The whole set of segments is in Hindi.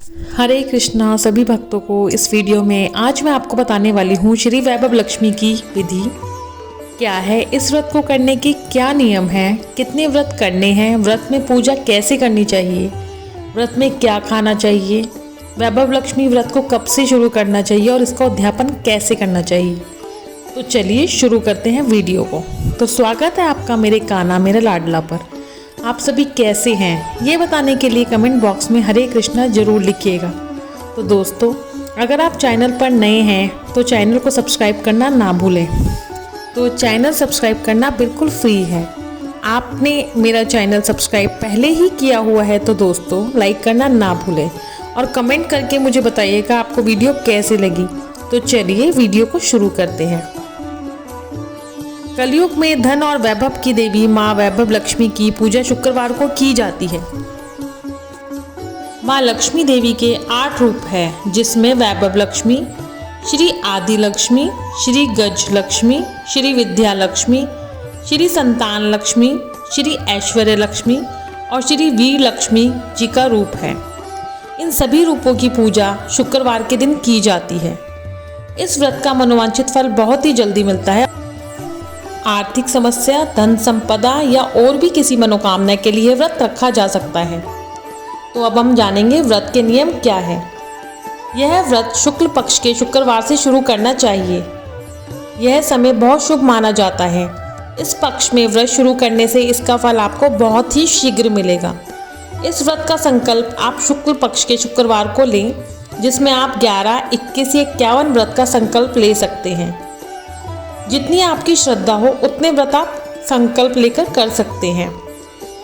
हरे कृष्णा सभी भक्तों को। इस वीडियो में आज मैं आपको बताने वाली हूँ श्री वैभव लक्ष्मी की विधि क्या है, इस व्रत को करने के क्या नियम हैं, कितने व्रत करने हैं, व्रत में पूजा कैसे करनी चाहिए, व्रत में क्या खाना चाहिए, वैभव लक्ष्मी व्रत को कब से शुरू करना चाहिए और इसका उद्यापन कैसे करना चाहिए। तो चलिए शुरू करते हैं वीडियो को। तो स्वागत है आपका मेरे काना मेरा लाडला पर। आप सभी कैसे हैं ये बताने के लिए कमेंट बॉक्स में हरे कृष्णा जरूर लिखिएगा। तो दोस्तों, अगर आप चैनल पर नए हैं तो चैनल को सब्सक्राइब करना ना भूलें। तो चैनल सब्सक्राइब करना बिल्कुल फ्री है। आपने मेरा चैनल सब्सक्राइब पहले ही किया हुआ है तो दोस्तों लाइक करना ना भूलें और कमेंट करके मुझे बताइएगा आपको वीडियो कैसी लगी। तो चलिए वीडियो को शुरू करते हैं। कलयुग में धन और वैभव की देवी माँ वैभव लक्ष्मी की पूजा शुक्रवार को की जाती है। माँ लक्ष्मी देवी के 8 रूप हैं, जिसमें वैभव लक्ष्मी, श्री आदि लक्ष्मी, श्री गज लक्ष्मी, श्री विद्या लक्ष्मी, श्री संतान लक्ष्मी, श्री ऐश्वर्य लक्ष्मी और श्री वीर लक्ष्मी जी का रूप है। इन सभी रूपों की पूजा शुक्रवार के दिन की जाती है। इस व्रत का मनोवांछित फल बहुत ही जल्दी मिलता है। आर्थिक समस्या, धन संपदा या और भी किसी मनोकामना के लिए व्रत रखा जा सकता है। तो अब हम जानेंगे व्रत के नियम क्या है। यह व्रत शुक्ल पक्ष के शुक्रवार से शुरू करना चाहिए। यह समय बहुत शुभ माना जाता है। इस पक्ष में व्रत शुरू करने से इसका फल आपको बहुत ही शीघ्र मिलेगा। इस व्रत का संकल्प आप शुक्ल पक्ष के शुक्रवार को लें, जिसमें आप 11, 21 या 51 व्रत का संकल्प ले सकते हैं। जितनी आपकी श्रद्धा हो उतने व्रत आप संकल्प लेकर कर सकते हैं।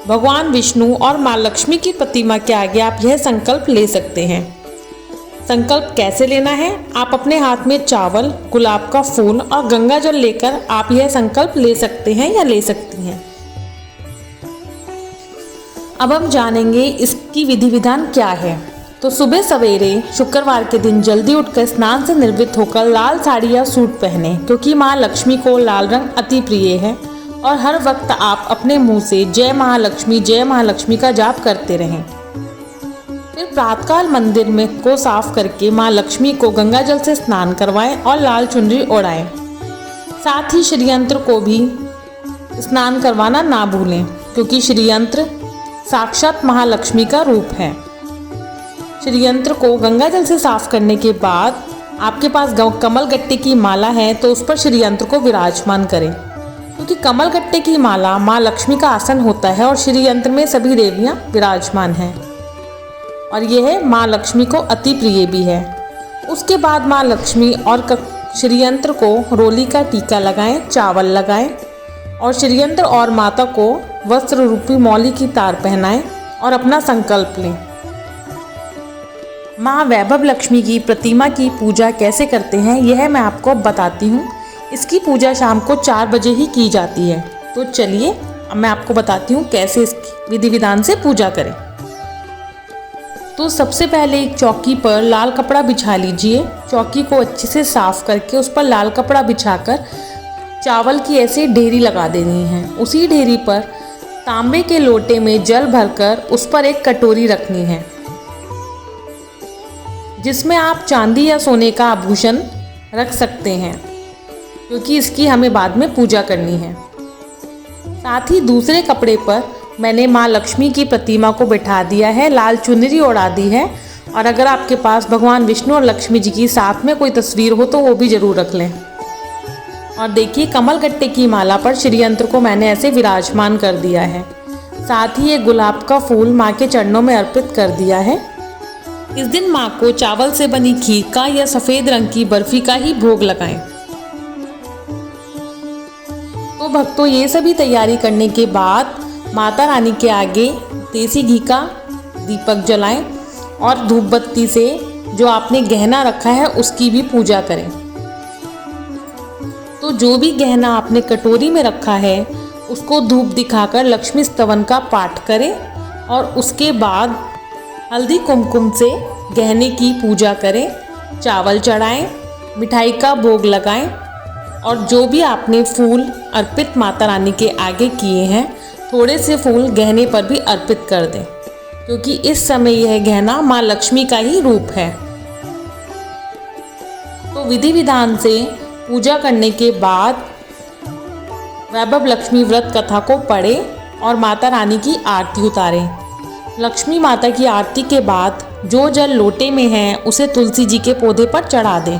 भगवान विष्णु और माँ लक्ष्मी की प्रतिमा के आगे आप यह संकल्प ले सकते हैं। संकल्प कैसे लेना है? आप अपने हाथ में चावल, गुलाब का फूल और गंगा जल लेकर आप यह संकल्प ले सकते हैं या ले सकती हैं। अब हम जानेंगे इसकी विधि विधान क्या है। तो सुबह सवेरे शुक्रवार के दिन जल्दी उठकर स्नान से निर्वृत्त होकर लाल साड़ी या सूट पहने, क्योंकि माँ लक्ष्मी को लाल रंग अति प्रिय है। और हर वक्त आप अपने मुंह से जय महालक्ष्मी का जाप करते रहें। फिर प्रातःकाल मंदिर में को साफ करके माँ लक्ष्मी को गंगा जल से स्नान करवाएं और लाल चुनरी ओढ़ाएं। साथ ही श्रीयंत्र को भी स्नान करवाना ना भूलें, क्योंकि श्रीयंत्र साक्षात महालक्ष्मी का रूप है। श्रीयंत्र को गंगा जल से साफ करने के बाद आपके पास कमल गट्टे की माला है तो उस पर श्रीयंत्र को विराजमान करें, क्योंकि कमल गट्टे की माला माँ लक्ष्मी का आसन होता है और श्रीयंत्र में सभी देवियाँ विराजमान हैं और यह माँ लक्ष्मी को अति प्रिय भी है। उसके बाद माँ लक्ष्मी और श्रीयंत्र को रोली का टीका लगाएं, चावल लगाएं और श्रीयंत्र और माता को वस्त्र रूपी मौली की तार पहनाएं और अपना संकल्प लें। माँ वैभव लक्ष्मी की प्रतिमा की पूजा कैसे करते हैं यह मैं आपको बताती हूँ। इसकी पूजा शाम को 4 बजे ही की जाती है। तो चलिए अब मैं आपको बताती हूँ कैसे इसकी विधि विधान से पूजा करें। तो सबसे पहले एक चौकी पर लाल कपड़ा बिछा लीजिए। चौकी को अच्छे से साफ करके उस पर लाल कपड़ा बिछाकर चावल की ऐसे ढेरी लगा देनी है। उसी ढेरी पर तांबे के लोटे में जल भरकर उस पर एक कटोरी रखनी है, जिसमें आप चांदी या सोने का आभूषण रख सकते हैं, क्योंकि इसकी हमें बाद में पूजा करनी है। साथ ही दूसरे कपड़े पर मैंने माँ लक्ष्मी की प्रतिमा को बिठा दिया है, लाल चुनरी ओढ़ा दी है। और अगर आपके पास भगवान विष्णु और लक्ष्मी जी की साथ में कोई तस्वीर हो तो वो भी ज़रूर रख लें। और देखिए कमल गट्टे की माला पर श्रीयंत्र को मैंने ऐसे विराजमान कर दिया है। साथ ही एक गुलाब का फूल माँ के चरणों में अर्पित कर दिया है। इस दिन माँ को चावल से बनी खीर का या सफ़ेद रंग की बर्फी का ही भोग लगाएं। तो भक्तों, ये सभी तैयारी करने के बाद माता रानी के आगे देसी घी का दीपक जलाएं और धूप बत्ती से जो आपने गहना रखा है उसकी भी पूजा करें। तो जो भी गहना आपने कटोरी में रखा है उसको धूप दिखाकर लक्ष्मी स्तवन का पाठ करें और उसके बाद हल्दी कुमकुम से गहने की पूजा करें, चावल चढ़ाएं, मिठाई का भोग लगाएं और जो भी आपने फूल अर्पित माता रानी के आगे किए हैं थोड़े से फूल गहने पर भी अर्पित कर दें। क्योंकि इस समय यह गहना माँ लक्ष्मी का ही रूप है। तो विधि विधान से पूजा करने के बाद वैभव लक्ष्मी व्रत कथा को पढ़े और माता रानी की आरती उतारें। लक्ष्मी माता की आरती के बाद जो जल लोटे में है उसे तुलसी जी के पौधे पर चढ़ा दें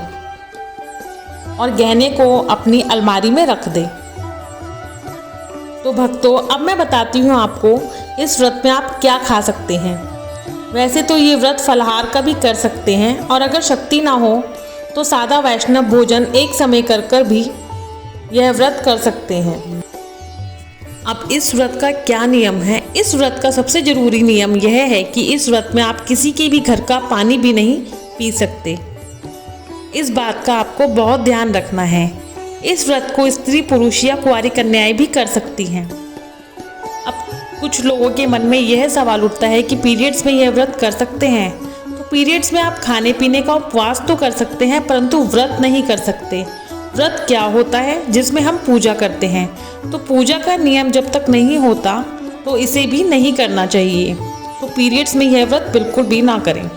और गहने को अपनी अलमारी में रख दें। तो भक्तों, अब मैं बताती हूँ आपको इस व्रत में आप क्या खा सकते हैं। वैसे तो ये व्रत फलाहार का भी कर सकते हैं और अगर शक्ति ना हो तो सादा वैष्णव भोजन एक समय कर भी यह व्रत कर सकते हैं। अब इस व्रत का क्या नियम है? इस व्रत का सबसे ज़रूरी नियम यह है कि इस व्रत में आप किसी के भी घर का पानी भी नहीं पी सकते। इस बात का आपको बहुत ध्यान रखना है। इस व्रत को स्त्री पुरुष या कुंवारी कन्याएं भी कर सकती हैं। अब कुछ लोगों के मन में यह सवाल उठता है कि पीरियड्स में यह व्रत कर सकते हैं। तो पीरियड्स में आप खाने पीने का उपवास तो कर सकते हैं परंतु व्रत नहीं कर सकते। व्रत क्या होता है? जिसमें हम पूजा करते हैं। तो पूजा का नियम जब तक नहीं होता तो इसे भी नहीं करना चाहिए। तो पीरियड्स में यह व्रत बिल्कुल भी ना करें।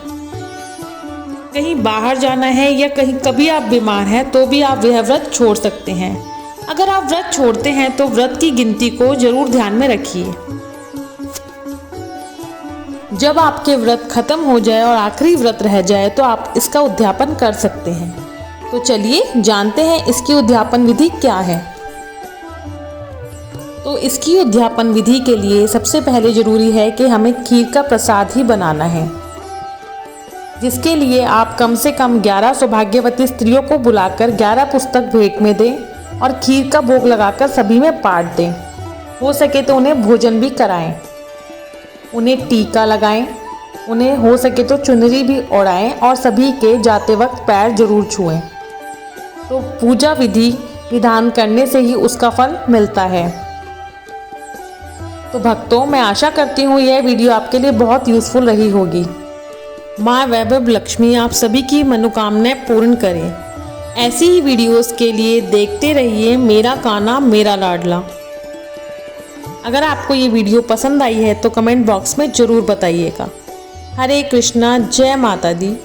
कहीं बाहर जाना है या कहीं कभी आप बीमार हैं तो भी आप यह व्रत छोड़ सकते हैं। अगर आप व्रत छोड़ते हैं तो व्रत की गिनती को जरूर ध्यान में रखिए। जब आपके व्रत खत्म हो जाए और आखिरी व्रत रह जाए तो आप इसका उद्यापन कर सकते हैं। तो चलिए जानते हैं इसकी उद्यापन विधि क्या है। तो इसकी उद्यापन विधि के लिए सबसे पहले जरूरी है कि हमें खीर का प्रसाद ही बनाना है, जिसके लिए आप कम से कम 11 सौभाग्यवती स्त्रियों को बुलाकर 11 पुस्तक भेंट में दें और खीर का भोग लगाकर सभी में बांट दें। हो सके तो उन्हें भोजन भी कराएं, उन्हें टीका लगाएं, उन्हें हो सके तो चुनरी भी ओढ़ाएं और सभी के जाते वक्त पैर जरूर छुएं। तो पूजा विधि विधान करने से ही उसका फल मिलता है। तो भक्तों, मैं आशा करती हूँ यह वीडियो आपके लिए बहुत यूज़फुल रही होगी। माँ वैभव लक्ष्मी आप सभी की मनोकामनाएं पूर्ण करें। ऐसी ही वीडियोस के लिए देखते रहिए मेरा कान्हा मेरा लाडला। अगर आपको ये वीडियो पसंद आई है तो कमेंट बॉक्स में ज़रूर बताइएगा। हरे कृष्णा, जय माता दी।